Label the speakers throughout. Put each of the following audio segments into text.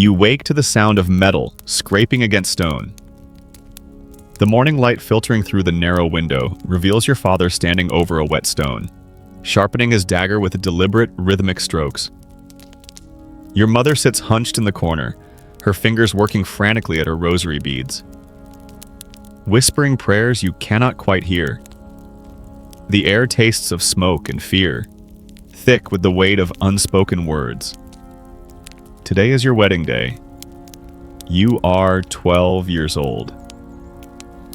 Speaker 1: You wake to the sound of metal scraping against stone. The morning light filtering through the narrow window reveals your father standing over a wet stone, sharpening his dagger with deliberate, rhythmic strokes. Your mother sits hunched in the corner, her fingers working frantically at her rosary beads, whispering prayers you cannot quite hear. The air tastes of smoke and fear, thick with the weight of unspoken words. Today is your wedding day. You are 12 years old.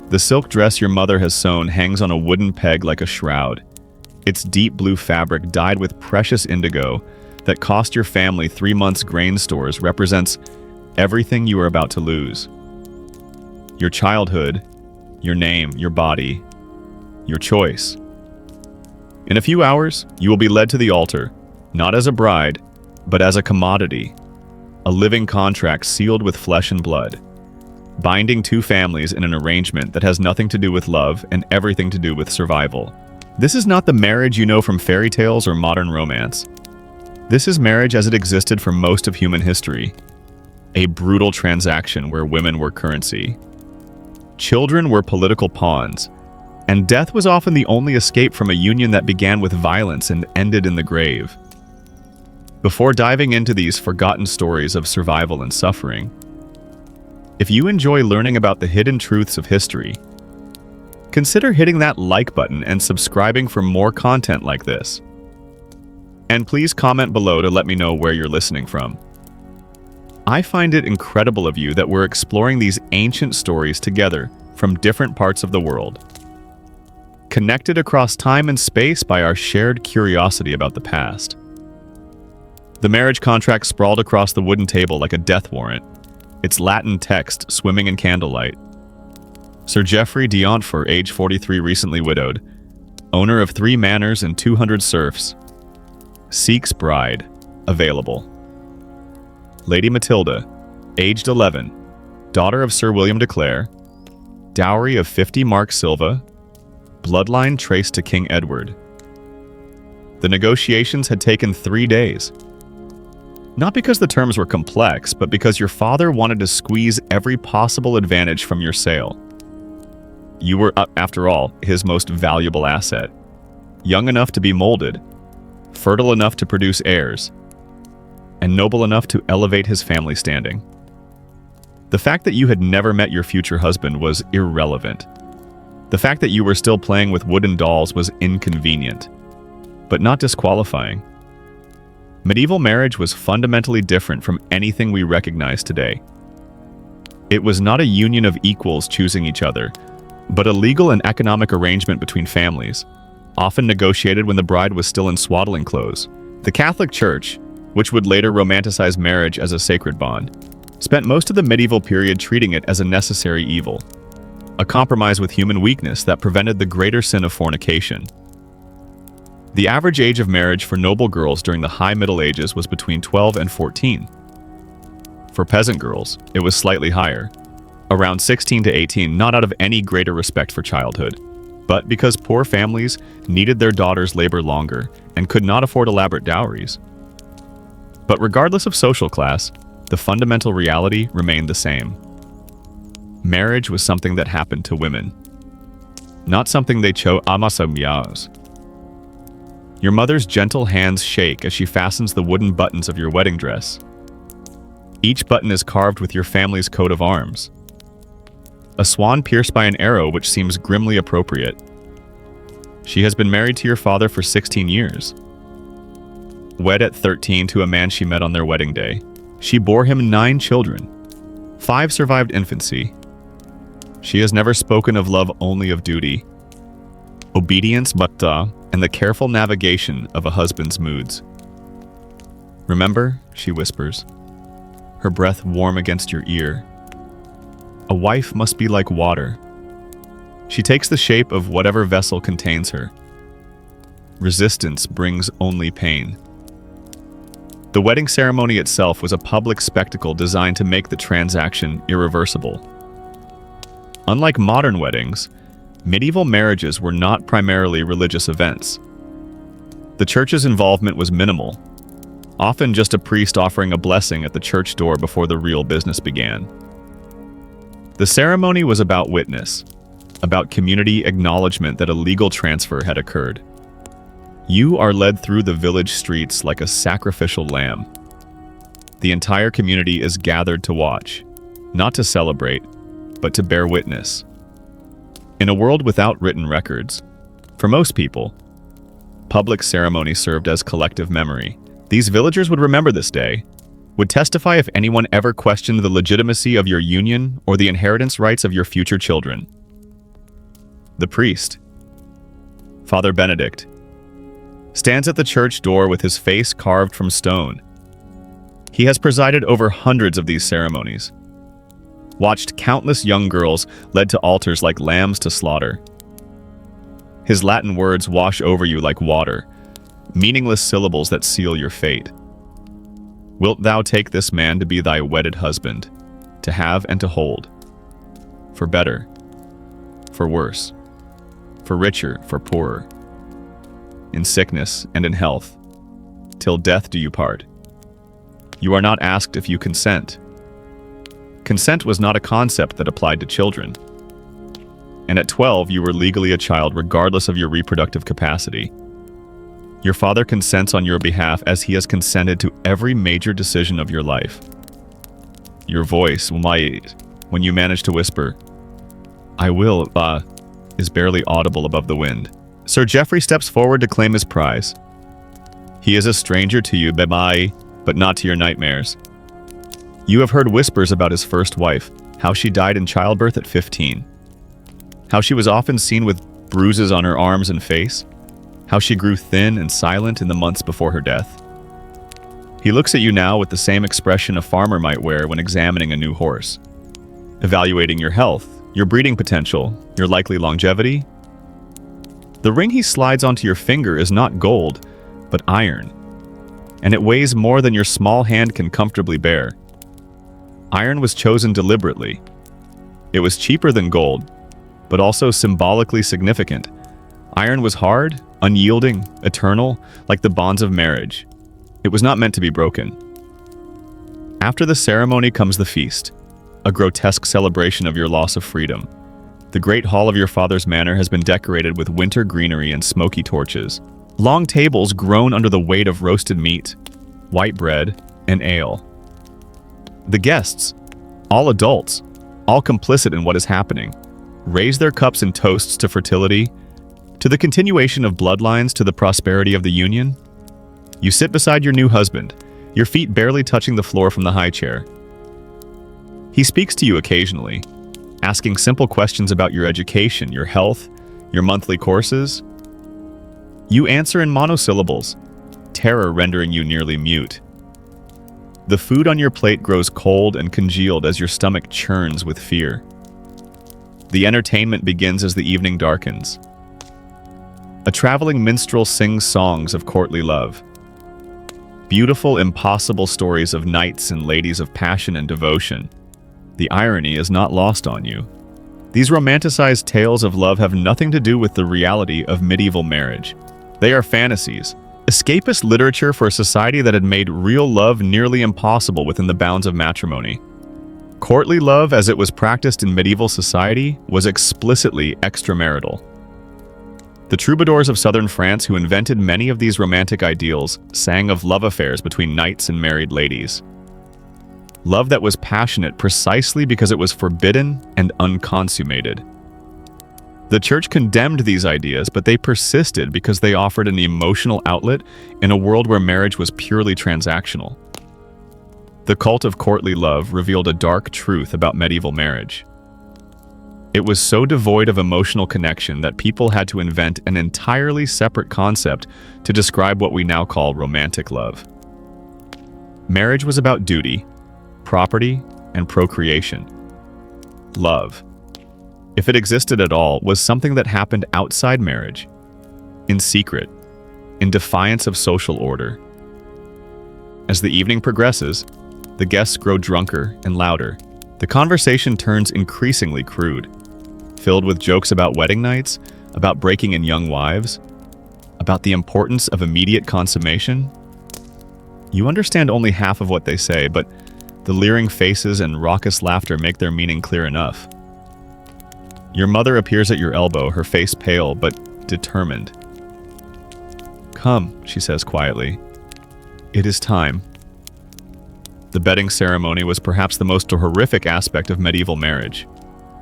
Speaker 1: The silk dress your mother has sewn hangs on a wooden peg like a shroud. Its deep blue fabric dyed with precious indigo that cost your family 3 months' grain stores represents everything you are about to lose. Your childhood, your name, your body, your choice. In a few hours, you will be led to the altar, not as a bride, but as a commodity, a living contract sealed with flesh and blood, binding two families in an arrangement that has nothing to do with love and everything to do with survival. This is not the marriage you know from fairy tales or modern romance. This is marriage as it existed for most of human history, a brutal transaction where women were currency. Children were political pawns, and death was often the only escape from a union that began with violence and ended in the grave. Before diving into these forgotten stories of survival and suffering, if you enjoy learning about the hidden truths of history, consider hitting that like button and subscribing for more content like this. And please comment below to let me know where you're listening from. I find it incredible of you that we're exploring these ancient stories together from different parts of the world, connected across time and space by our shared curiosity about the past. The marriage contract sprawled across the wooden table like a death warrant, its Latin text swimming in candlelight. Sir Geoffrey d'Entfort, age 43, recently widowed, owner of 3 manors and 200 serfs, seeks bride, available. Lady Matilda, aged 11, daughter of Sir William de Clare, dowry of 50 mark silver, bloodline traced to King Edward. The negotiations had taken 3 days. Not because the terms were complex, but because your father wanted to squeeze every possible advantage from your sale. You were, after all, his most valuable asset. Young enough to be molded, fertile enough to produce heirs, and noble enough to elevate his family standing. The fact that you had never met your future husband was irrelevant. The fact that you were still playing with wooden dolls was inconvenient, but not disqualifying. Medieval marriage was fundamentally different from anything we recognize today. It was not a union of equals choosing each other, but a legal and economic arrangement between families, often negotiated when the bride was still in swaddling clothes. The Catholic Church, which would later romanticize marriage as a sacred bond, spent most of the medieval period treating it as a necessary evil, a compromise with human weakness that prevented the greater sin of fornication. The average age of marriage for noble girls during the High Middle Ages was between 12 and 14. For peasant girls, it was slightly higher, around 16 to 18, not out of any greater respect for childhood, but because poor families needed their daughters labor longer and could not afford elaborate dowries. But regardless of social class, the fundamental reality remained the same. Marriage was something that happened to women, not something they chose. Your mother's gentle hands shake as she fastens the wooden buttons of your wedding dress. Each button is carved with your family's coat of arms. A swan pierced by an arrow which seems grimly appropriate. She has been married to your father for 16 years. Wed at 13 to a man she met on their wedding day, she bore him 9 children. 5 survived infancy. She has never spoken of love, only of duty, obedience, and the careful navigation of a husband's moods. Remember, she whispers, her breath warm against your ear. A wife must be like water. She takes the shape of whatever vessel contains her. Resistance brings only pain. The wedding ceremony itself was a public spectacle designed to make the transaction irreversible. Unlike modern weddings, medieval marriages were not primarily religious events. The church's involvement was minimal. often just a priest offering a blessing at the church door before the real business began. The ceremony was about witness, about community acknowledgement that a legal transfer had occurred. You are led through the village streets like a sacrificial lamb. The entire community is gathered to watch, not to celebrate, but to bear witness. In a world without written records, for most people, public ceremony served as collective memory. These villagers would remember this day, would testify if anyone ever questioned the legitimacy of your union or the inheritance rights of your future children. The priest, Father Benedict, stands at the church door with his face carved from stone. He has presided over hundreds of these ceremonies, watched countless young girls led to altars like lambs to slaughter. His Latin words wash over you like water, meaningless syllables that seal your fate. Wilt thou take this man to be thy wedded husband, to have and to hold, for better, for worse, for richer, for poorer, in sickness and in health, till death do you part? You are not asked if you consent. Consent was not a concept that applied to children. And at 12, you were legally a child regardless of your reproductive capacity. Your father consents on your behalf as he has consented to every major decision of your life. Your voice, when you manage to whisper, "I will," is barely audible above the wind. Sir Geoffrey steps forward to claim his prize. He is a stranger to you, but not to your nightmares. You have heard whispers about his first wife, how she died in childbirth at 15. How she was often seen with bruises on her arms and face. How she grew thin and silent in the months before her death. He looks at you now with the same expression a farmer might wear when examining a new horse, evaluating your health, your breeding potential, your likely longevity. The ring he slides onto your finger is not gold, but iron, and it weighs more than your small hand can comfortably bear. Iron was chosen deliberately. It was cheaper than gold, but also symbolically significant. Iron was hard, unyielding, eternal, like the bonds of marriage. It was not meant to be broken. After the ceremony comes the feast, a grotesque celebration of your loss of freedom. The great hall of your father's manor has been decorated with winter greenery and smoky torches. Long tables groan under the weight of roasted meat, white bread, and ale. The guests, all adults, all complicit in what is happening, raise their cups in toasts to fertility, to the continuation of bloodlines, to the prosperity of the union. You sit beside your new husband, your feet barely touching the floor from the high chair. He speaks to you occasionally, asking simple questions about your education, your health, your monthly courses. You answer in monosyllables, terror rendering you nearly mute. The food on your plate grows cold and congealed as your stomach churns with fear. The entertainment begins as the evening darkens. A traveling minstrel sings songs of courtly love. Beautiful, impossible stories of knights and ladies of passion and devotion. The irony is not lost on you. These romanticized tales of love have nothing to do with the reality of medieval marriage. They are fantasies, escapist literature for a society that had made real love nearly impossible within the bounds of matrimony. Courtly love, as it was practiced in medieval society, was explicitly extramarital. The troubadours of southern France who invented many of these romantic ideals sang of love affairs between knights and married ladies. Love that was passionate precisely because it was forbidden and unconsummated. The church condemned these ideas, but they persisted because they offered an emotional outlet in a world where marriage was purely transactional. The cult of courtly love revealed a dark truth about medieval marriage. It was so devoid of emotional connection that people had to invent an entirely separate concept to describe what we now call romantic love. Marriage was about duty, property, and procreation. Love, if it existed at all, was something that happened outside marriage, in secret, in defiance of social order. As the evening progresses, the guests grow drunker and louder. The conversation turns increasingly crude, filled with jokes about wedding nights, about breaking in young wives, about the importance of immediate consummation. You understand only half of what they say, but the leering faces and raucous laughter make their meaning clear enough. Your mother appears at your elbow, her face pale but determined. "Come," she says quietly. "It is time." The bedding ceremony was perhaps the most horrific aspect of medieval marriage,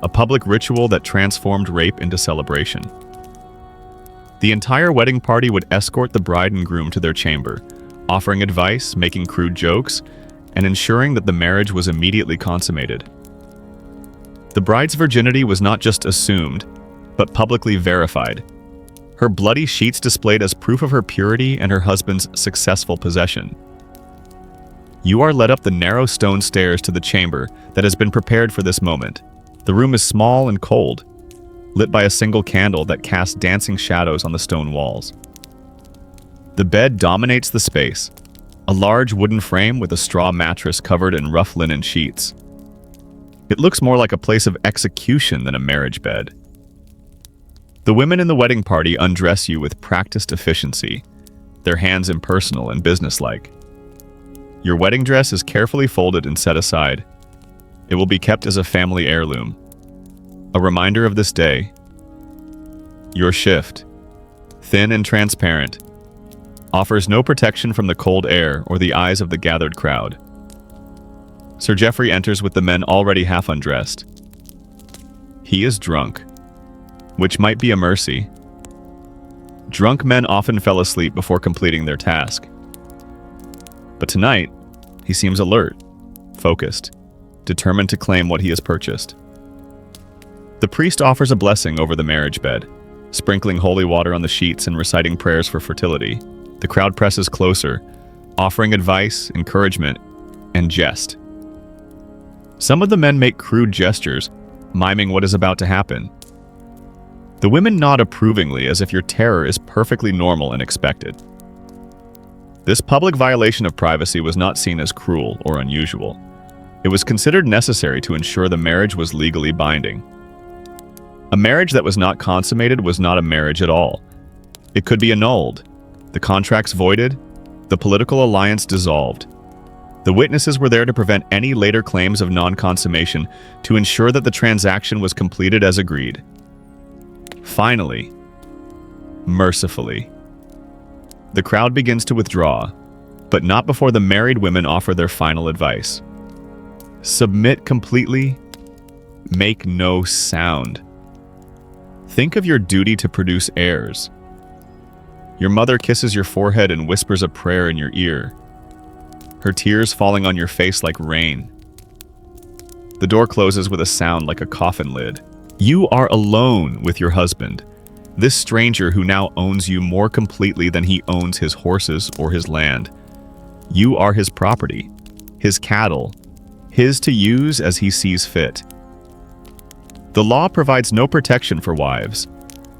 Speaker 1: a public ritual that transformed rape into celebration. The entire wedding party would escort the bride and groom to their chamber, offering advice, making crude jokes, and ensuring that the marriage was immediately consummated. The bride's virginity was not just assumed, but publicly verified. Her bloody sheets displayed as proof of her purity and her husband's successful possession. You are led up the narrow stone stairs to the chamber that has been prepared for this moment. The room is small and cold, lit by a single candle that casts dancing shadows on the stone walls. The bed dominates the space, a large wooden frame with a straw mattress covered in rough linen sheets. It looks more like a place of execution than a marriage bed. The women in the wedding party undress you with practiced efficiency, their hands impersonal and businesslike. Your wedding dress is carefully folded and set aside. It will be kept as a family heirloom, a reminder of this day. Your shift, thin and transparent, offers no protection from the cold air or the eyes of the gathered crowd. Sir Geoffrey enters with the men already half undressed. He is drunk, which might be a mercy. Drunk men often fell asleep before completing their task. But tonight, he seems alert, focused, determined to claim what he has purchased. The priest offers a blessing over the marriage bed, sprinkling holy water on the sheets and reciting prayers for fertility. The crowd presses closer, offering advice, encouragement, and jest. Some of the men make crude gestures, miming what is about to happen. The women nod approvingly as if your terror is perfectly normal and expected. This public violation of privacy was not seen as cruel or unusual. It was considered necessary to ensure the marriage was legally binding. A marriage that was not consummated was not a marriage at all. It could be annulled, the contracts voided, the political alliance dissolved. The witnesses were there to prevent any later claims of non-consummation, to ensure that the transaction was completed as agreed. Finally, mercifully, the crowd begins to withdraw, but not before the married women offer their final advice. Submit completely, make no sound. Think of your duty to produce heirs. Your mother kisses your forehead and whispers a prayer in your ear, her tears falling on your face like rain. The door closes with a sound like a coffin lid. You are alone with your husband, this stranger who now owns you more completely than he owns his horses or his land. You are his property, his cattle, his to use as he sees fit. The law provides no protection for wives.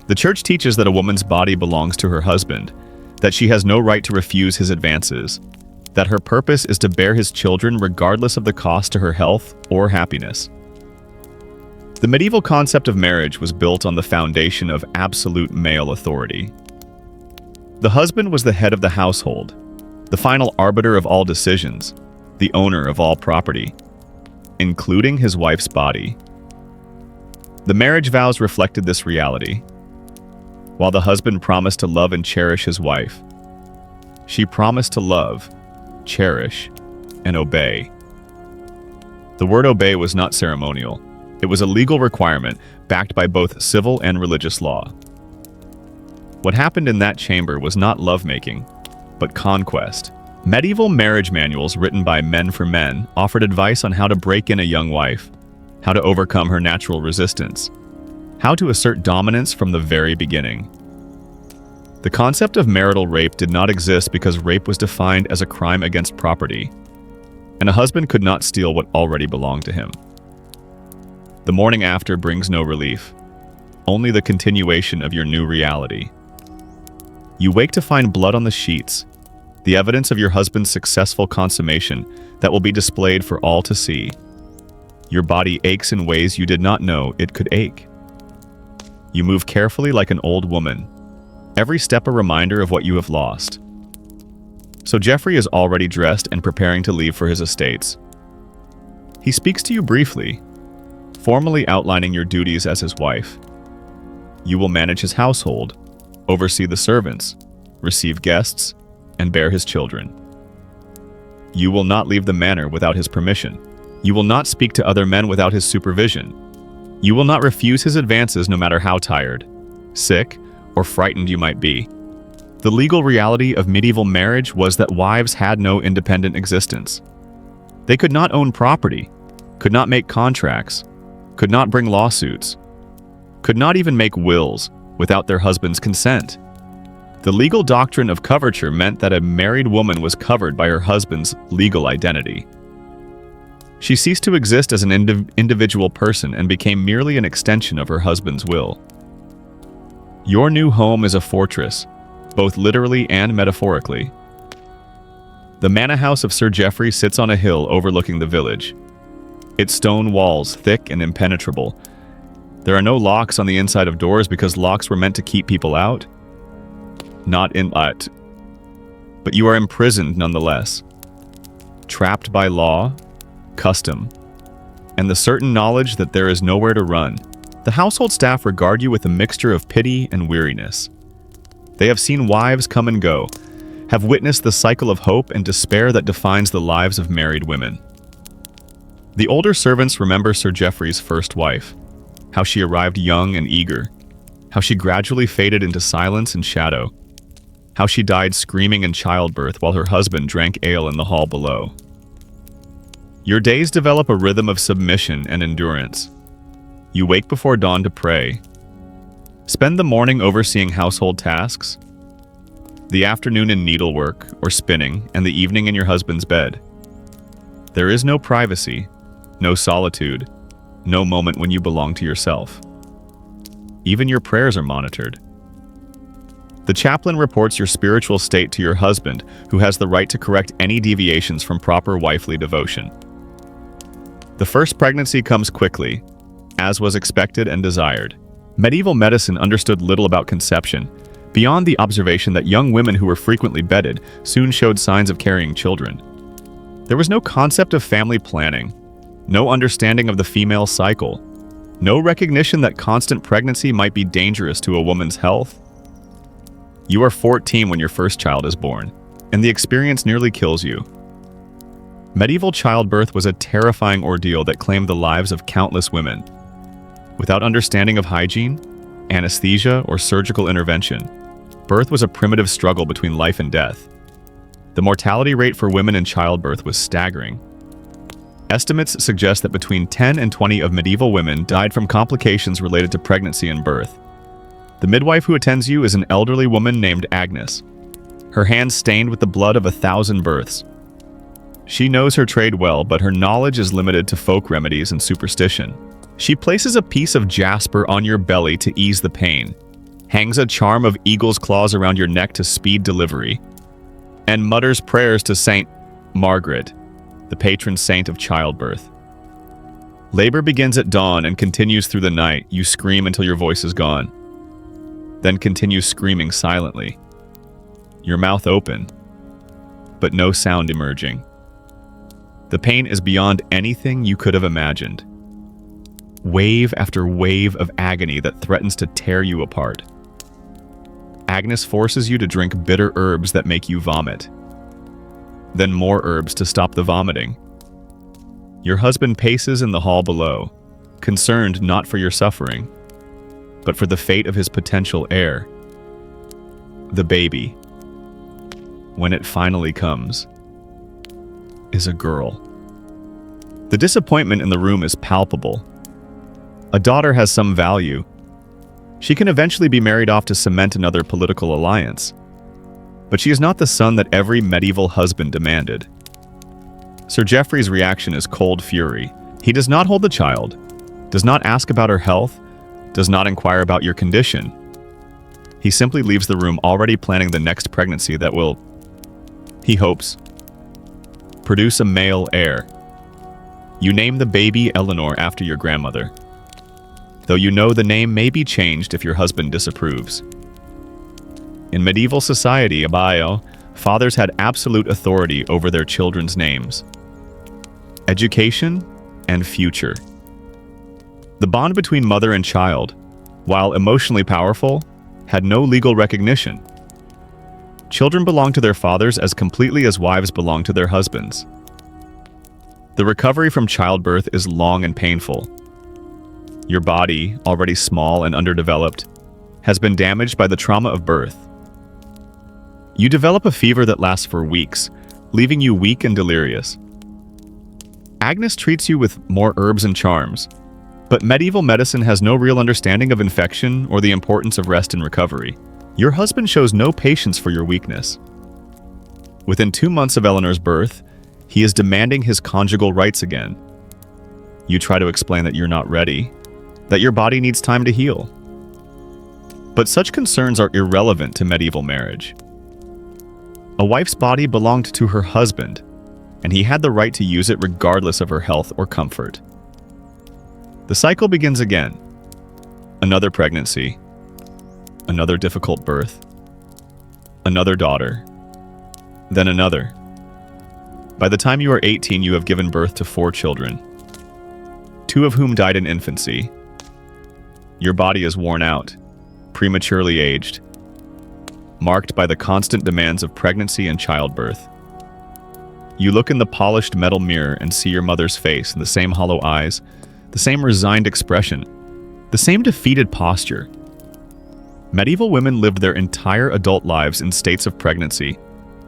Speaker 1: The church teaches that a woman's body belongs to her husband, that she has no right to refuse his advances, that her purpose is to bear his children regardless of the cost to her health or happiness. The medieval concept of marriage was built on the foundation of absolute male authority. The husband was the head of the household, the final arbiter of all decisions, the owner of all property, including his wife's body. The marriage vows reflected this reality. While the husband promised to love and cherish his wife, she promised to love, cherish, and obey. The word obey was not ceremonial. It was a legal requirement backed by both civil and religious law. What happened in that chamber was not lovemaking, but conquest. Medieval marriage manuals written by men for men offered advice on how to break in a young wife, how to overcome her natural resistance, how to assert dominance from the very beginning. The concept of marital rape did not exist because rape was defined as a crime against property, and a husband could not steal what already belonged to him. The morning after brings no relief, only the continuation of your new reality. You wake to find blood on the sheets, the evidence of your husband's successful consummation that will be displayed for all to see. Your body aches in ways you did not know it could ache. You move carefully like an old woman, every step a reminder of what you have lost. So Geoffrey is already dressed and preparing to leave for his estates. He speaks to you briefly, formally outlining your duties as his wife. You will manage his household, oversee the servants, receive guests, and bear his children. You will not leave the manor without his permission. You will not speak to other men without his supervision. You will not refuse his advances no matter how tired, sick, or frightened you might be. The legal reality of medieval marriage was that wives had no independent existence. They could not own property, could not make contracts, could not bring lawsuits, could not even make wills without their husband's consent. The legal doctrine of coverture meant that a married woman was covered by her husband's legal identity. She ceased to exist as an individual person and became merely an extension of her husband's will. Your new home is a fortress, both literally and metaphorically. The manor house of Sir Geoffrey sits on a hill overlooking the village. Its stone walls, thick and impenetrable. There are no locks on the inside of doors because locks were meant to keep people out. Not in but you are imprisoned nonetheless, trapped by law, custom, and the certain knowledge that there is nowhere to run. The household staff regard you with a mixture of pity and weariness. They have seen wives come and go, have witnessed the cycle of hope and despair that defines the lives of married women. The older servants remember Sir Geoffrey's first wife, how she arrived young and eager, how she gradually faded into silence and shadow, how she died screaming in childbirth while her husband drank ale in the hall below. Your days develop a rhythm of submission and endurance. You wake before dawn to pray. Spend the morning overseeing household tasks, the afternoon in needlework or spinning, and the evening in your husband's bed. There is no privacy, no solitude, no moment when you belong to yourself. Even your prayers are monitored. The chaplain reports your spiritual state to your husband, who has the right to correct any deviations from proper wifely devotion. The first pregnancy comes quickly, as was expected and desired. Medieval medicine understood little about conception, beyond the observation that young women who were frequently bedded soon showed signs of carrying children. There was no concept of family planning, no understanding of the female cycle, no recognition that constant pregnancy might be dangerous to a woman's health. You are 14 when your first child is born, and the experience nearly kills you. Medieval childbirth was a terrifying ordeal that claimed the lives of countless women. Without understanding of hygiene, anesthesia, or surgical intervention, birth was a primitive struggle between life and death. The mortality rate for women in childbirth was staggering. Estimates suggest that between 10 and 20 of medieval women died from complications related to pregnancy and birth. The midwife who attends you is an elderly woman named Agnes, her hands stained with the blood of 1,000 births. She knows her trade well, but her knowledge is limited to folk remedies and superstition. She places a piece of jasper on your belly to ease the pain, hangs a charm of eagle's claws around your neck to speed delivery, and mutters prayers to Saint Margaret, the patron saint of childbirth. Labor begins at dawn and continues through the night. You scream until your voice is gone, then continue screaming silently, your mouth open, but no sound emerging. The pain is beyond anything you could have imagined. Wave after wave of agony that threatens to tear you apart. Agnes forces you to drink bitter herbs that make you vomit. Then more herbs to stop the vomiting. Your husband paces in the hall below, concerned not for your suffering, but for the fate of his potential heir, the baby. When it finally comes, is a girl. The disappointment in the room is palpable. A daughter has some value. She can eventually be married off to cement another political alliance. But she is not the son that every medieval husband demanded. Sir Geoffrey's reaction is cold fury. He does not hold the child, does not ask about her health, does not inquire about your condition. He simply leaves the room already planning the next pregnancy that will, he hopes, produce a male heir. You name the baby Eleanor after your grandmother, though you know the name may be changed if your husband disapproves. In medieval society, Abayo, fathers had absolute authority over their children's names, education, and future. The bond between mother and child, while emotionally powerful, had no legal recognition. Children belonged to their fathers as completely as wives belong to their husbands. The recovery from childbirth is long and painful. Your body, already small and underdeveloped, has been damaged by the trauma of birth. You develop a fever that lasts for weeks, leaving you weak and delirious. Agnes treats you with more herbs and charms, but medieval medicine has no real understanding of infection or the importance of rest and recovery. Your husband shows no patience for your weakness. Within 2 months of Eleanor's birth, he is demanding his conjugal rights again. You try to explain that you're not ready, that your body needs time to heal. But such concerns are irrelevant to medieval marriage. A wife's body belonged to her husband, and he had the right to use it regardless of her health or comfort. The cycle begins again. Another pregnancy, another difficult birth, another daughter, then another. By the time you are 18, you have given birth to 4 children, 2 of whom died in infancy. Your body is worn out, prematurely aged, marked by the constant demands of pregnancy and childbirth. You look in the polished metal mirror and see your mother's face, the same hollow eyes, the same resigned expression, the same defeated posture. Medieval women lived their entire adult lives in states of pregnancy,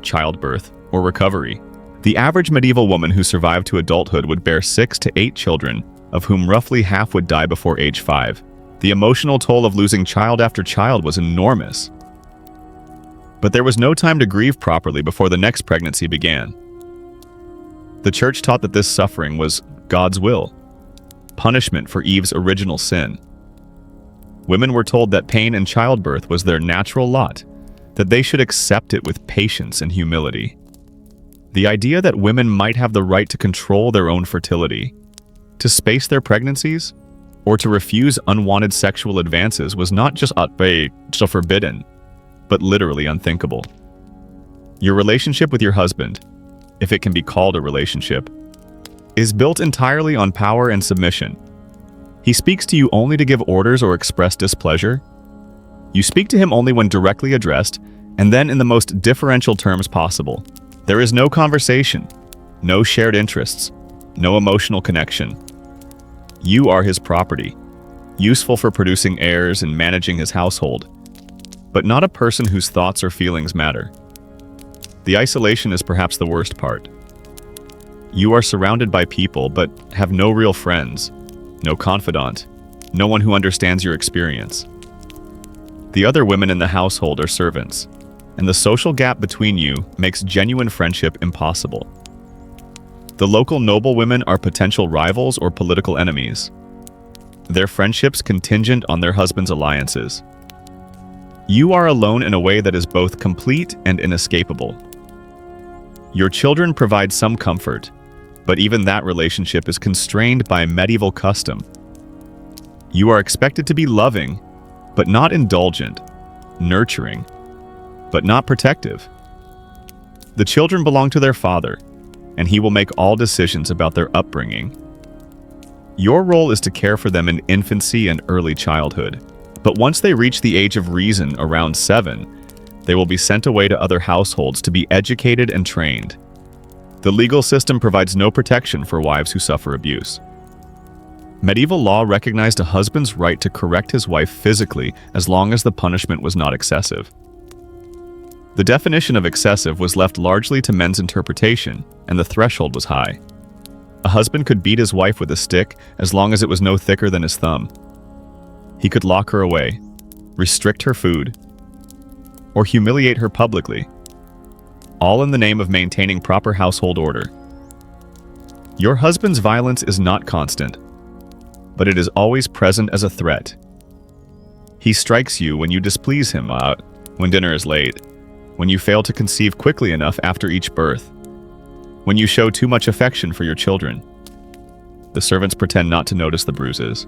Speaker 1: childbirth, or recovery. The average medieval woman who survived to adulthood would bear 6 to 8 children, of whom roughly half would die before age 5. The emotional toll of losing child after child was enormous. But there was no time to grieve properly before the next pregnancy began. The church taught that this suffering was God's will, punishment for Eve's original sin. Women were told that pain in childbirth was their natural lot, that they should accept it with patience and humility. The idea that women might have the right to control their own fertility, to space their pregnancies, or to refuse unwanted sexual advances was not just forbidden, but literally unthinkable. Your relationship with your husband, if it can be called a relationship, is built entirely on power and submission. He speaks to you only to give orders or express displeasure. You speak to him only when directly addressed, and then in the most differential terms possible. There is no conversation, no shared interests, no emotional connection. You are his property, useful for producing heirs and managing his household, but not a person whose thoughts or feelings matter. The isolation is perhaps the worst part. You are surrounded by people, but have no real friends, no confidant, no one who understands your experience. The other women in the household are servants, and the social gap between you makes genuine friendship impossible. The local noblewomen are potential rivals or political enemies, their friendships contingent on their husbands' alliances. You are alone in a way that is both complete and inescapable. Your children provide some comfort, but even that relationship is constrained by medieval custom. You are expected to be loving, but not indulgent, nurturing, but not protective. The children belong to their father, and he will make all decisions about their upbringing. Your role is to care for them in infancy and early childhood, but once they reach the age of reason around 7, they will be sent away to other households to be educated and trained. The legal system provides no protection for wives who suffer abuse. Medieval law recognized a husband's right to correct his wife physically as long as the punishment was not excessive. The definition of excessive was left largely to men's interpretation, and the threshold was high. A husband could beat his wife with a stick as long as it was no thicker than his thumb. He could lock her away, restrict her food, or humiliate her publicly, all in the name of maintaining proper household order. Your husband's violence is not constant, but it is always present as a threat. He strikes you when you displease him, when dinner is late, when you fail to conceive quickly enough after each birth, when you show too much affection for your children. The servants pretend not to notice the bruises,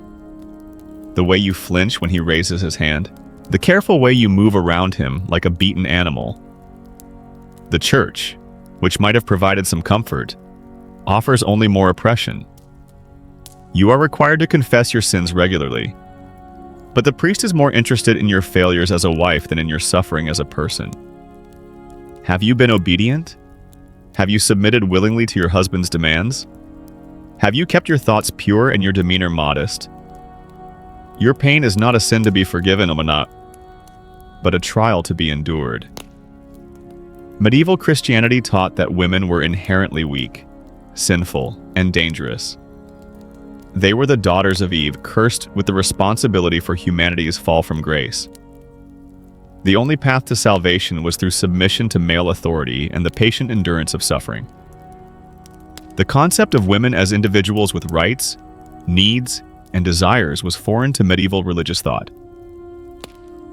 Speaker 1: the way you flinch when he raises his hand, the careful way you move around him like a beaten animal. The church, which might have provided some comfort, offers only more oppression. You are required to confess your sins regularly, but the priest is more interested in your failures as a wife than in your suffering as a person. Have you been obedient? Have you submitted willingly to your husband's demands? Have you kept your thoughts pure and your demeanor modest? Your pain is not a sin to be forgiven, but a trial to be endured. Medieval Christianity taught that women were inherently weak, sinful, and dangerous. They were the daughters of Eve, cursed with the responsibility for humanity's fall from grace. The only path to salvation was through submission to male authority and the patient endurance of suffering. The concept of women as individuals with rights, needs, and desires was foreign to medieval religious thought.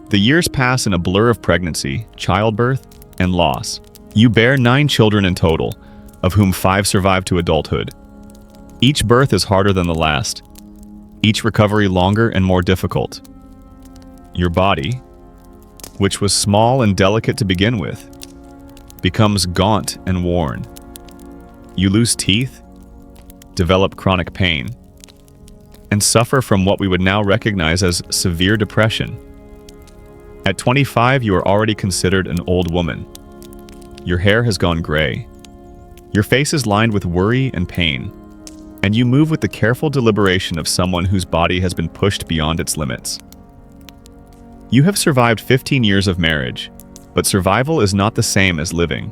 Speaker 1: The years pass in a blur of pregnancy, childbirth, and loss. You bear 9 children in total, of whom 5 survive to adulthood. Each birth is harder than the last, each recovery longer and more difficult. Your body, which was small and delicate to begin with, becomes gaunt and worn. You lose teeth, develop chronic pain, and suffer from what we would now recognize as severe depression. At 25, you are already considered an old woman. Your hair has gone gray. Your face is lined with worry and pain, and you move with the careful deliberation of someone whose body has been pushed beyond its limits. You have survived 15 years of marriage, but survival is not the same as living.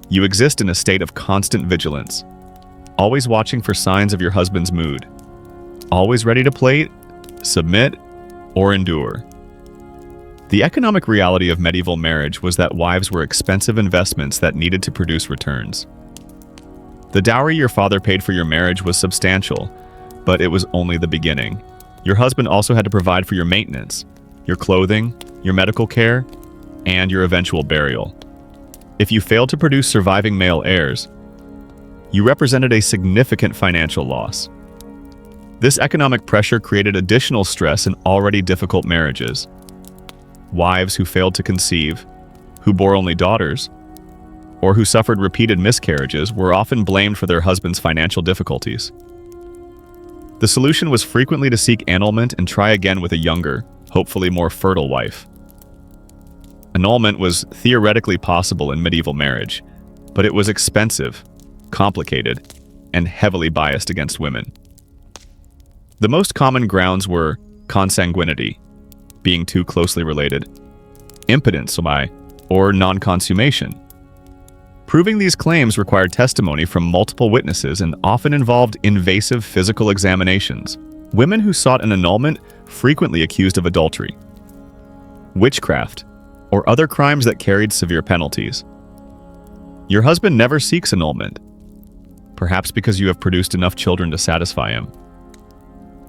Speaker 1: You exist in a state of constant vigilance, always watching for signs of your husband's mood, always ready to play, submit, or endure. The economic reality of medieval marriage was that wives were expensive investments that needed to produce returns. The dowry your father paid for your marriage was substantial, but it was only the beginning. Your husband also had to provide for your maintenance, your clothing, your medical care, and your eventual burial. If you failed to produce surviving male heirs, you represented a significant financial loss. This economic pressure created additional stress in already difficult marriages. Wives who failed to conceive, who bore only daughters, or who suffered repeated miscarriages were often blamed for their husband's financial difficulties. The solution was frequently to seek annulment and try again with a younger, hopefully more fertile wife. Annulment was theoretically possible in medieval marriage, but it was expensive, complicated, and heavily biased against women. The most common grounds were consanguinity, being too closely related, impotence, or non-consummation. Proving these claims required testimony from multiple witnesses and often involved invasive physical examinations. Women who sought an annulment frequently accused of adultery, witchcraft, or other crimes that carried severe penalties. Your husband never seeks annulment, perhaps because you have produced enough children to satisfy him.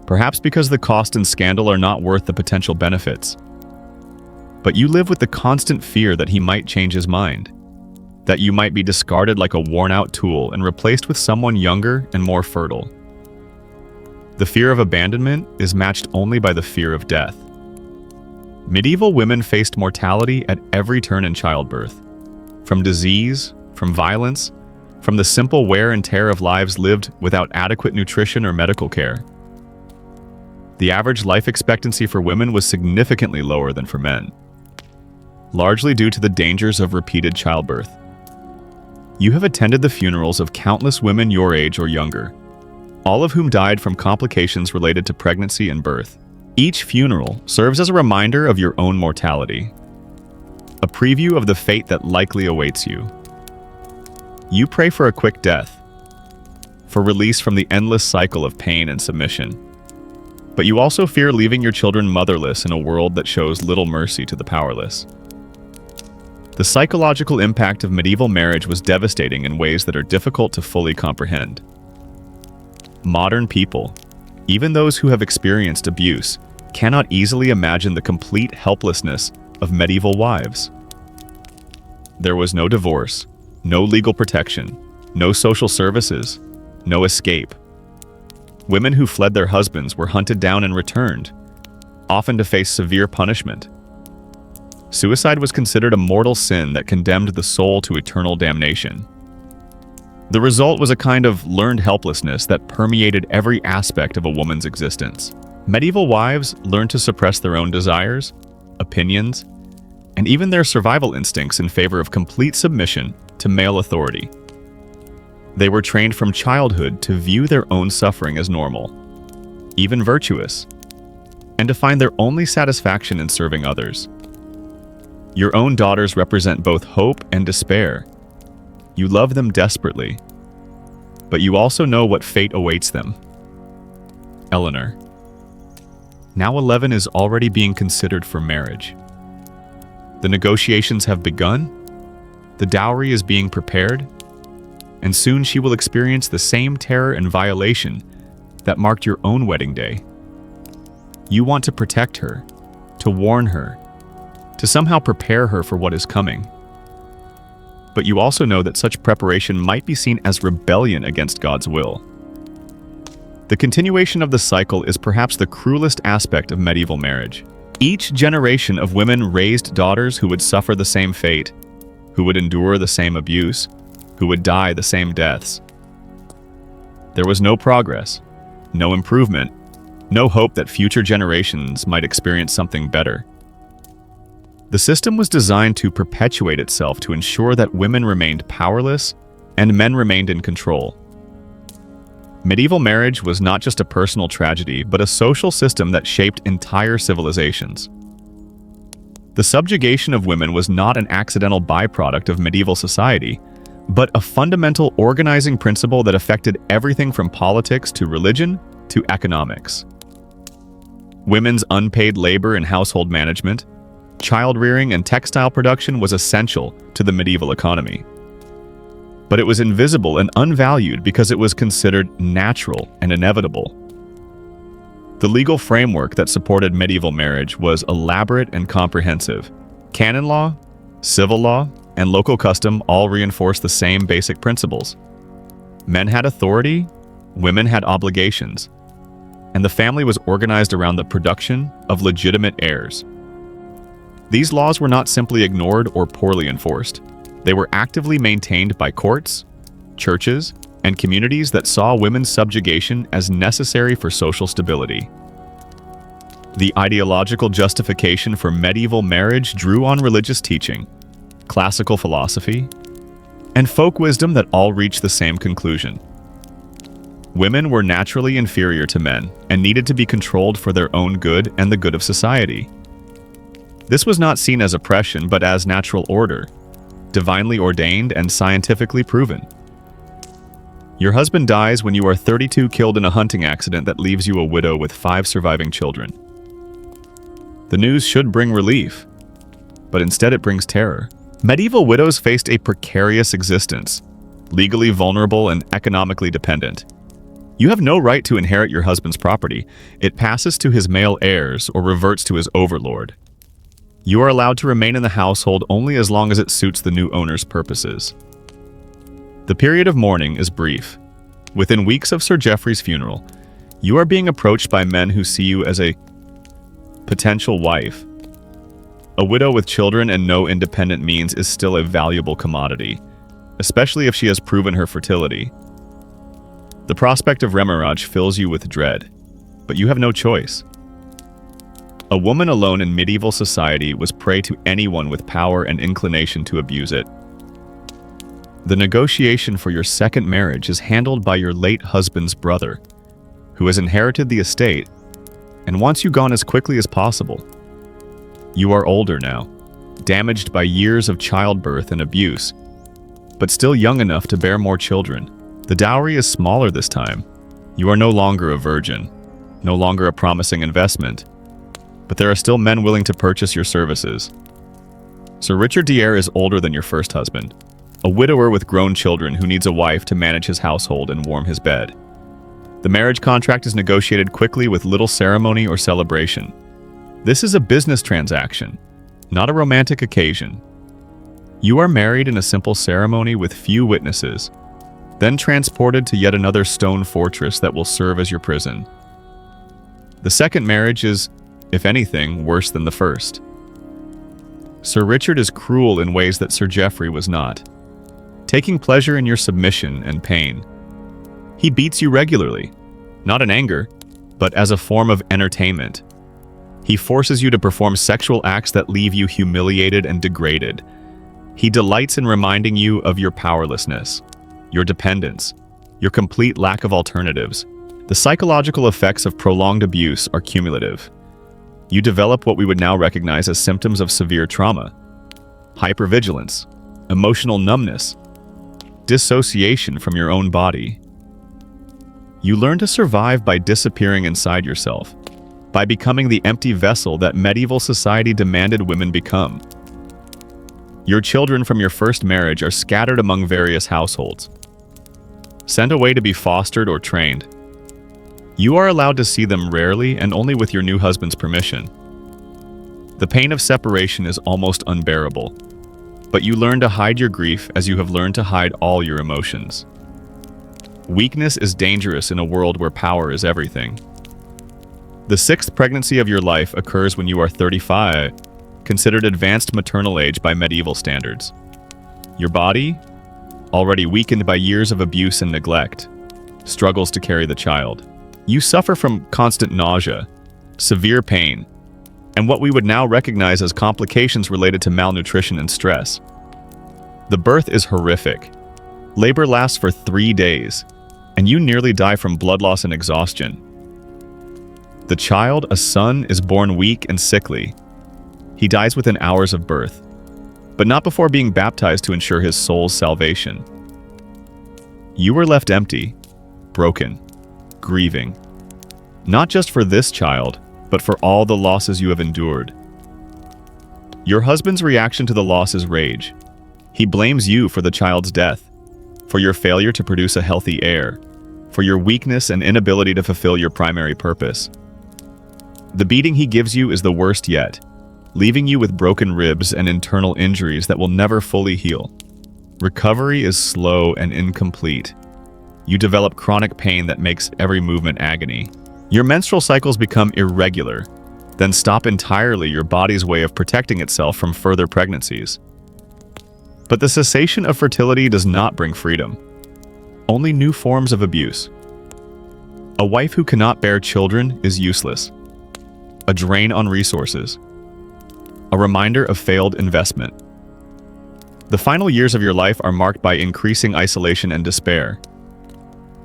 Speaker 1: Perhaps because the cost and scandal are not worth the potential benefits. But you live with the constant fear that he might change his mind, that you might be discarded like a worn-out tool and replaced with someone younger and more fertile. The fear of abandonment is matched only by the fear of death. Medieval women faced mortality at every turn in childbirth, from disease, from violence, from the simple wear and tear of lives lived without adequate nutrition or medical care. The average life expectancy for women was significantly lower than for men, largely due to the dangers of repeated childbirth. You have attended the funerals of countless women your age or younger, all of whom died from complications related to pregnancy and birth. Each funeral serves as a reminder of your own mortality, a preview of the fate that likely awaits you. You pray for a quick death, for release from the endless cycle of pain and submission. But you also fear leaving your children motherless in a world that shows little mercy to the powerless. The psychological impact of medieval marriage was devastating in ways that are difficult to fully comprehend. Modern people, even those who have experienced abuse, cannot easily imagine the complete helplessness of medieval wives. There was no divorce, no legal protection, no social services, no escape. Women who fled their husbands were hunted down and returned, often to face severe punishment. Suicide was considered a mortal sin that condemned the soul to eternal damnation. The result was a kind of learned helplessness that permeated every aspect of a woman's existence. Medieval wives learned to suppress their own desires, opinions, and even their survival instincts in favor of complete submission to male authority. They were trained from childhood to view their own suffering as normal, even virtuous, and to find their only satisfaction in serving others. Your own daughters represent both hope and despair. You love them desperately, but you also know what fate awaits them. Eleanor. Now 11 is already being considered for marriage. The negotiations have begun, the dowry is being prepared, and soon she will experience the same terror and violation that marked your own wedding day. You want to protect her, to warn her, to somehow prepare her for what is coming. But you also know that such preparation might be seen as rebellion against God's will. The continuation of the cycle is perhaps the cruelest aspect of medieval marriage. Each generation of women raised daughters who would suffer the same fate, who would endure the same abuse, who would die the same deaths. There was no progress, no improvement, no hope that future generations might experience something better. The system was designed to perpetuate itself to ensure that women remained powerless and men remained in control. Medieval marriage was not just a personal tragedy, but a social system that shaped entire civilizations. The subjugation of women was not an accidental byproduct of medieval society, but a fundamental organizing principle that affected everything from politics to religion to economics. Women's unpaid labor in household management, child rearing, and textile production was essential to the medieval economy. But it was invisible and unvalued because it was considered natural and inevitable. The legal framework that supported medieval marriage was elaborate and comprehensive. Canon law, civil law, and local custom all reinforced the same basic principles. Men had authority, women had obligations, and the family was organized around the production of legitimate heirs. These laws were not simply ignored or poorly enforced. They were actively maintained by courts, churches, and communities that saw women's subjugation as necessary for social stability. The ideological justification for medieval marriage drew on religious teaching, classical philosophy, and folk wisdom that all reached the same conclusion. Women were naturally inferior to men and needed to be controlled for their own good and the good of society. This was not seen as oppression, but as natural order, divinely ordained and scientifically proven. Your husband dies when you are 32, killed in a hunting accident that leaves you a widow with 5 surviving children. The news should bring relief, but instead it brings terror. Medieval widows faced a precarious existence, legally vulnerable and economically dependent. You have no right to inherit your husband's property. It passes to his male heirs or reverts to his overlord. You are allowed to remain in the household only as long as it suits the new owner's purposes. The period of mourning is brief. Within weeks of Sir Geoffrey's funeral, you are being approached by men who see you as a potential wife. A widow with children and no independent means is still a valuable commodity, especially if she has proven her fertility. The prospect of remarriage fills you with dread, but you have no choice. A woman alone in medieval society was prey to anyone with power and inclination to abuse it. The negotiation for your second marriage is handled by your late husband's brother, who has inherited the estate and wants you gone as quickly as possible. You are older now, damaged by years of childbirth and abuse, but still young enough to bear more children. The dowry is smaller this time. You are no longer a virgin, no longer a promising investment, but there are still men willing to purchase your services. Sir Richard de Eyre is older than your first husband, a widower with grown children who needs a wife to manage his household and warm his bed. The marriage contract is negotiated quickly with little ceremony or celebration. This is a business transaction, not a romantic occasion. You are married in a simple ceremony with few witnesses, then transported to yet another stone fortress that will serve as your prison. The second marriage is, if anything, worse than the first. Sir Richard is cruel in ways that Sir Geoffrey was not, taking pleasure in your submission and pain. He beats you regularly, not in anger, but as a form of entertainment. He forces you to perform sexual acts that leave you humiliated and degraded. He delights in reminding you of your powerlessness, your dependence, your complete lack of alternatives. The psychological effects of prolonged abuse are cumulative. You develop what we would now recognize as symptoms of severe trauma: hypervigilance, emotional numbness, dissociation from your own body. You learn to survive by disappearing inside yourself, by becoming the empty vessel that medieval society demanded women become. Your children from your first marriage are scattered among various households, sent away to be fostered or trained. You are allowed to see them rarely and only with your new husband's permission. The pain of separation is almost unbearable, but you learn to hide your grief as you have learned to hide all your emotions. Weakness is dangerous in a world where power is everything. The sixth pregnancy of your life occurs when you are 35, considered advanced maternal age by medieval standards. Your body, already weakened by years of abuse and neglect, struggles to carry the child. You suffer from constant nausea, severe pain, and what we would now recognize as complications related to malnutrition and stress. The birth is horrific. Labor lasts for 3 days, and you nearly die from blood loss and exhaustion. The child, a son, is born weak and sickly. He dies within hours of birth, but not before being baptized to ensure his soul's salvation. You were left empty, broken, grieving, not just for this child, but for all the losses you have endured. Your husband's reaction to the loss is rage. He blames you for the child's death, for your failure to produce a healthy heir, for your weakness and inability to fulfill your primary purpose. The beating he gives you is the worst yet, leaving you with broken ribs and internal injuries that will never fully heal. Recovery is slow and incomplete. You develop chronic pain that makes every movement agony. Your menstrual cycles become irregular, then stop entirely, your body's way of protecting itself from further pregnancies. But the cessation of fertility does not bring freedom, only new forms of abuse. A wife who cannot bear children is useless, a drain on resources, a reminder of failed investment. The final years of your life are marked by increasing isolation and despair.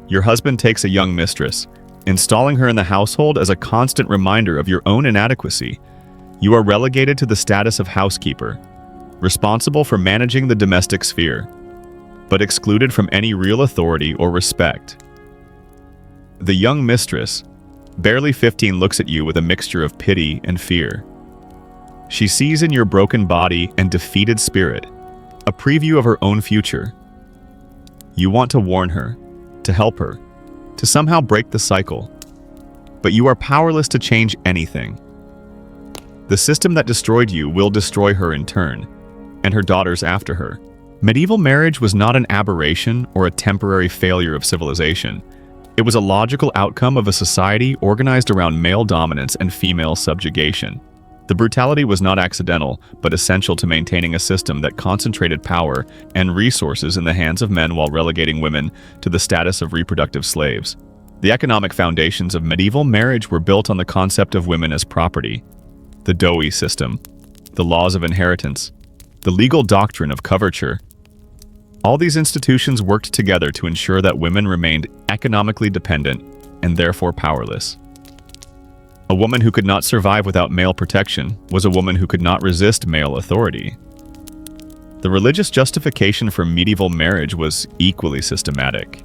Speaker 1: Your husband takes a young mistress, installing her in the household as a constant reminder of your own inadequacy. You are relegated to the status of housekeeper, responsible for managing the domestic sphere, but excluded from any real authority or respect. The young mistress, barely 15, looks at you with a mixture of pity and fear. She sees in your broken body and defeated spirit a preview of her own future. You want to warn her, to help her, to somehow break the cycle, but you are powerless to change anything. The system that destroyed you will destroy her in turn, and her daughters after her. Medieval marriage was not an aberration or a temporary failure of civilization. It was a logical outcome of a society organized around male dominance and female subjugation. The brutality was not accidental, but essential to maintaining a system that concentrated power and resources in the hands of men while relegating women to the status of reproductive slaves. The economic foundations of medieval marriage were built on the concept of women as property, the Dowry system, the laws of inheritance, the legal doctrine of coverture. All these institutions worked together to ensure that women remained economically dependent and therefore powerless. A woman who could not survive without male protection was a woman who could not resist male authority. The religious justification for medieval marriage was equally systematic.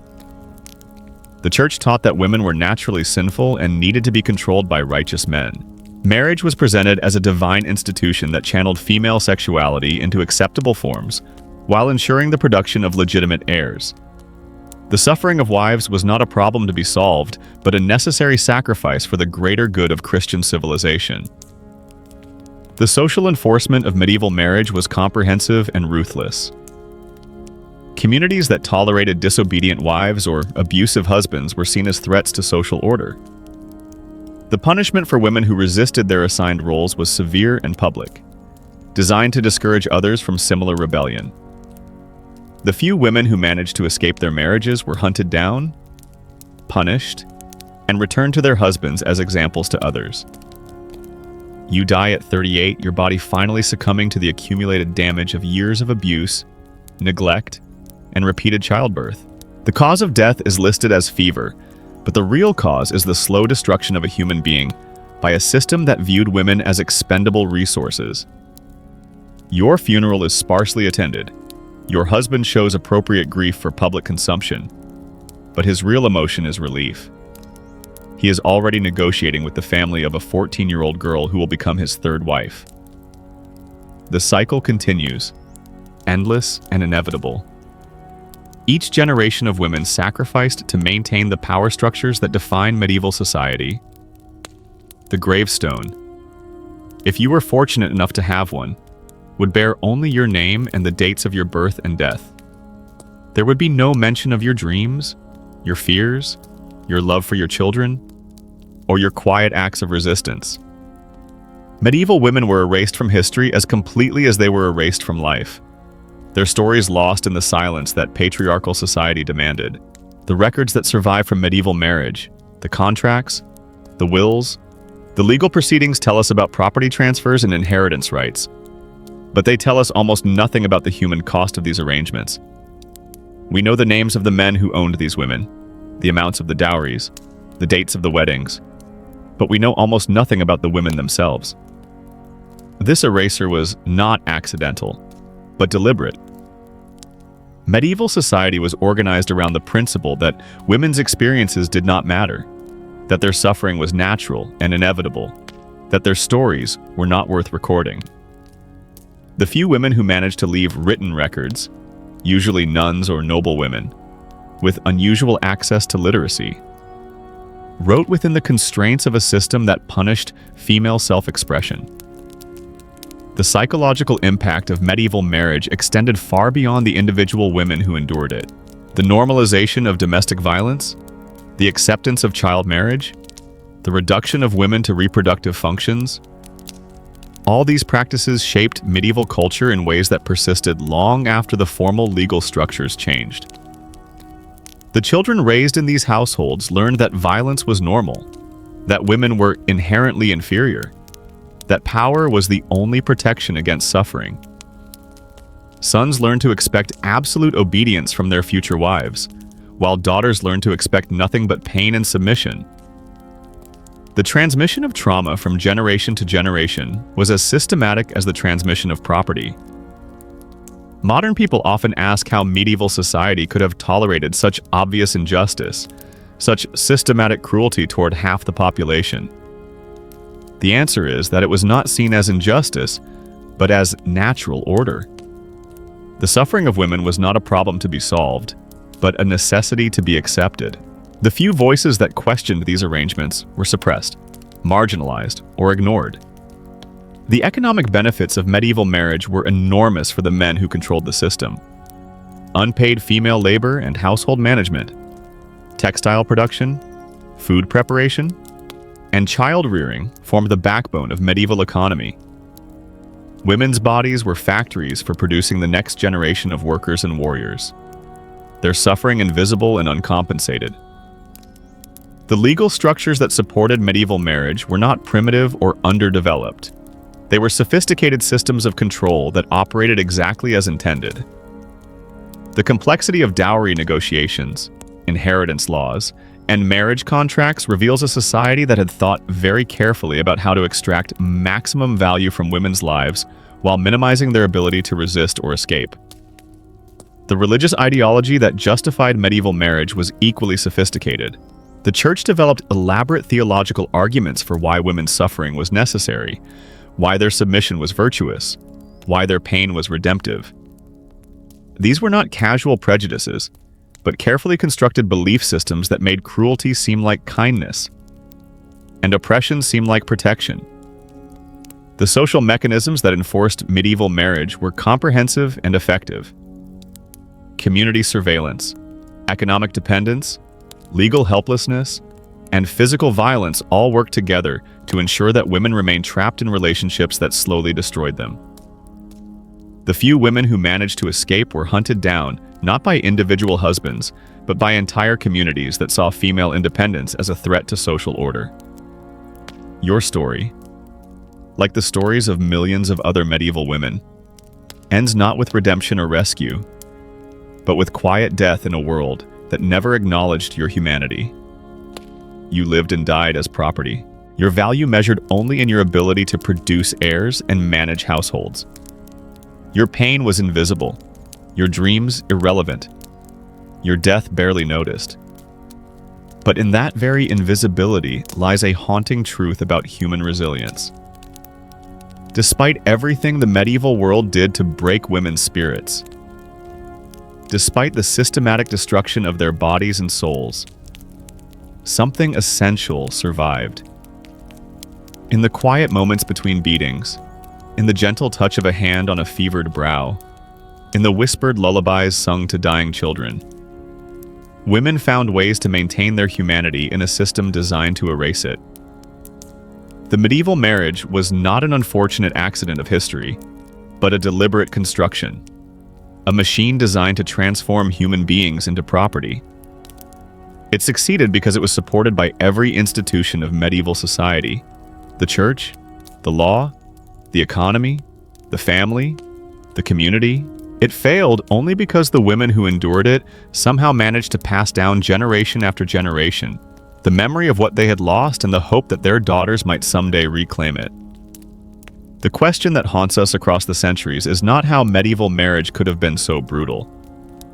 Speaker 1: The church taught that women were naturally sinful and needed to be controlled by righteous men. Marriage was presented as a divine institution that channeled female sexuality into acceptable forms while ensuring the production of legitimate heirs. The suffering of wives was not a problem to be solved, but a necessary sacrifice for the greater good of Christian civilization. The social enforcement of medieval marriage was comprehensive and ruthless. Communities that tolerated disobedient wives or abusive husbands were seen as threats to social order. The punishment for women who resisted their assigned roles was severe and public. designed to discourage others from similar rebellion. The few women who managed to escape their marriages were hunted down, punished, and returned to their husbands as examples to others. You die at 38, your body finally succumbing to the accumulated damage of years of abuse, neglect, and repeated childbirth. The cause of death is listed as fever, but the real cause is the slow destruction of a human being by a system that viewed women as expendable resources. Your funeral is sparsely attended. Your husband shows appropriate grief for public consumption, but his real emotion is relief. He is already negotiating with the family of a 14-year-old girl who will become his third wife. The cycle continues, endless and inevitable. Each generation of women sacrificed to maintain the power structures that define medieval society. The gravestone, if you were fortunate enough to have one, would bear only your name and the dates of your birth and death. There would be no mention of your dreams, your fears, your love for your children, or your quiet acts of resistance. Medieval women were erased from history as completely as they were erased from life. Their stories lost in the silence that patriarchal society demanded. The records that survive from medieval marriage, the contracts, the wills, the legal proceedings tell us about property transfers and inheritance rights, but they tell us almost nothing about the human cost of these arrangements. We know the names of the men who owned these women, the amounts of the dowries, the dates of the weddings, but we know almost nothing about the women themselves. This erasure was not accidental, but deliberate. Medieval society was organized around the principle that women's experiences did not matter, that their suffering was natural and inevitable, that their stories were not worth recording. The few women who managed to leave written records, usually nuns or noble women, with unusual access to literacy, wrote within the constraints of a system that punished female self-expression. The psychological impact of medieval marriage extended far beyond the individual women who endured it. The normalization of domestic violence, the acceptance of child marriage, the reduction of women to reproductive functions, all these practices shaped medieval culture in ways that persisted long after the formal legal structures changed. The children raised in these households learned that violence was normal, that women were inherently inferior, that power was the only protection against suffering. Sons learned to expect absolute obedience from their future wives, while daughters learned to expect nothing but pain and submission. The transmission of trauma from generation to generation was as systematic as the transmission of property. Modern people often ask how medieval society could have tolerated such obvious injustice, such systematic cruelty toward half the population. The answer is that it was not seen as injustice, but as natural order. The suffering of women was not a problem to be solved, but a necessity to be accepted. The few voices that questioned these arrangements were suppressed, marginalized, or ignored. The economic benefits of medieval marriage were enormous for the men who controlled the system. Unpaid female labor and household management, textile production, food preparation, and child rearing formed the backbone of medieval economy. Women's bodies were factories for producing the next generation of workers and warriors, their suffering invisible and uncompensated. The legal structures that supported medieval marriage were not primitive or underdeveloped. They were sophisticated systems of control that operated exactly as intended. The complexity of dowry negotiations, inheritance laws, and marriage contracts reveals a society that had thought very carefully about how to extract maximum value from women's lives while minimizing their ability to resist or escape. The religious ideology that justified medieval marriage was equally sophisticated. The church developed elaborate theological arguments for why women's suffering was necessary, why their submission was virtuous, why their pain was redemptive. These were not casual prejudices, but carefully constructed belief systems that made cruelty seem like kindness, and oppression seem like protection. The social mechanisms that enforced medieval marriage were comprehensive and effective. Community surveillance, economic dependence, legal helplessness, and physical violence all worked together to ensure that women remained trapped in relationships that slowly destroyed them. The few women who managed to escape were hunted down, not by individual husbands, but by entire communities that saw female independence as a threat to social order. Your story, like the stories of millions of other medieval women, ends not with redemption or rescue, but with quiet death in a world that never acknowledged your humanity. You lived and died as property, your value measured only in your ability to produce heirs and manage households. Your pain was invisible, your dreams irrelevant, your death barely noticed. But in that very invisibility lies a haunting truth about human resilience. Despite everything the medieval world did to break women's spirits, despite the systematic destruction of their bodies and souls, something essential survived. In the quiet moments between beatings, in the gentle touch of a hand on a fevered brow, in the whispered lullabies sung to dying children, women found ways to maintain their humanity in a system designed to erase it. The medieval marriage was not an unfortunate accident of history, but a deliberate construction, a machine designed to transform human beings into property. It succeeded because it was supported by every institution of medieval society: the church, the law, the economy, the family, the community. It failed only because the women who endured it somehow managed to pass down generation after generation the memory of what they had lost and the hope that their daughters might someday reclaim it. The question that haunts us across the centuries is not how medieval marriage could have been so brutal,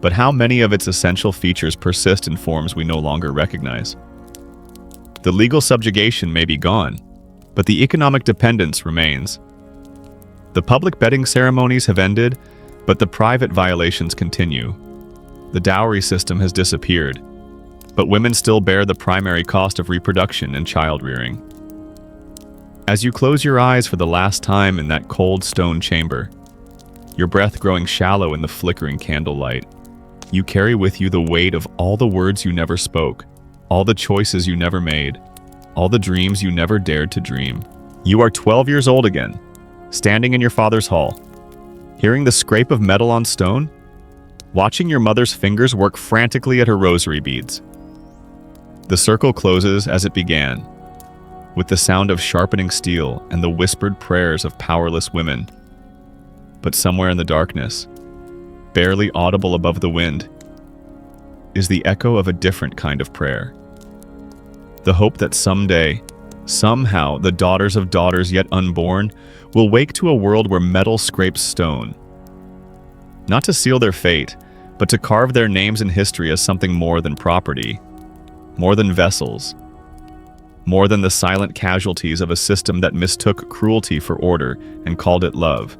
Speaker 1: but how many of its essential features persist in forms we no longer recognize. The legal subjugation may be gone, but the economic dependence remains. The public bedding ceremonies have ended, but the private violations continue. The dowry system has disappeared, but women still bear the primary cost of reproduction and child-rearing. As you close your eyes for the last time in that cold stone chamber, your breath growing shallow in the flickering candlelight, you carry with you the weight of all the words you never spoke, all the choices you never made, all the dreams you never dared to dream. You are 12 years old again, standing in your father's hall, hearing the scrape of metal on stone, watching your mother's fingers work frantically at her rosary beads. The circle closes as it began, with the sound of sharpening steel and the whispered prayers of powerless women. But somewhere in the darkness, barely audible above the wind, is the echo of a different kind of prayer. The hope that someday, somehow, the daughters of daughters yet unborn will wake to a world where metal scrapes stone. Not to seal their fate, but to carve their names in history as something more than property, more than vessels, more than the silent casualties of a system that mistook cruelty for order and called it love.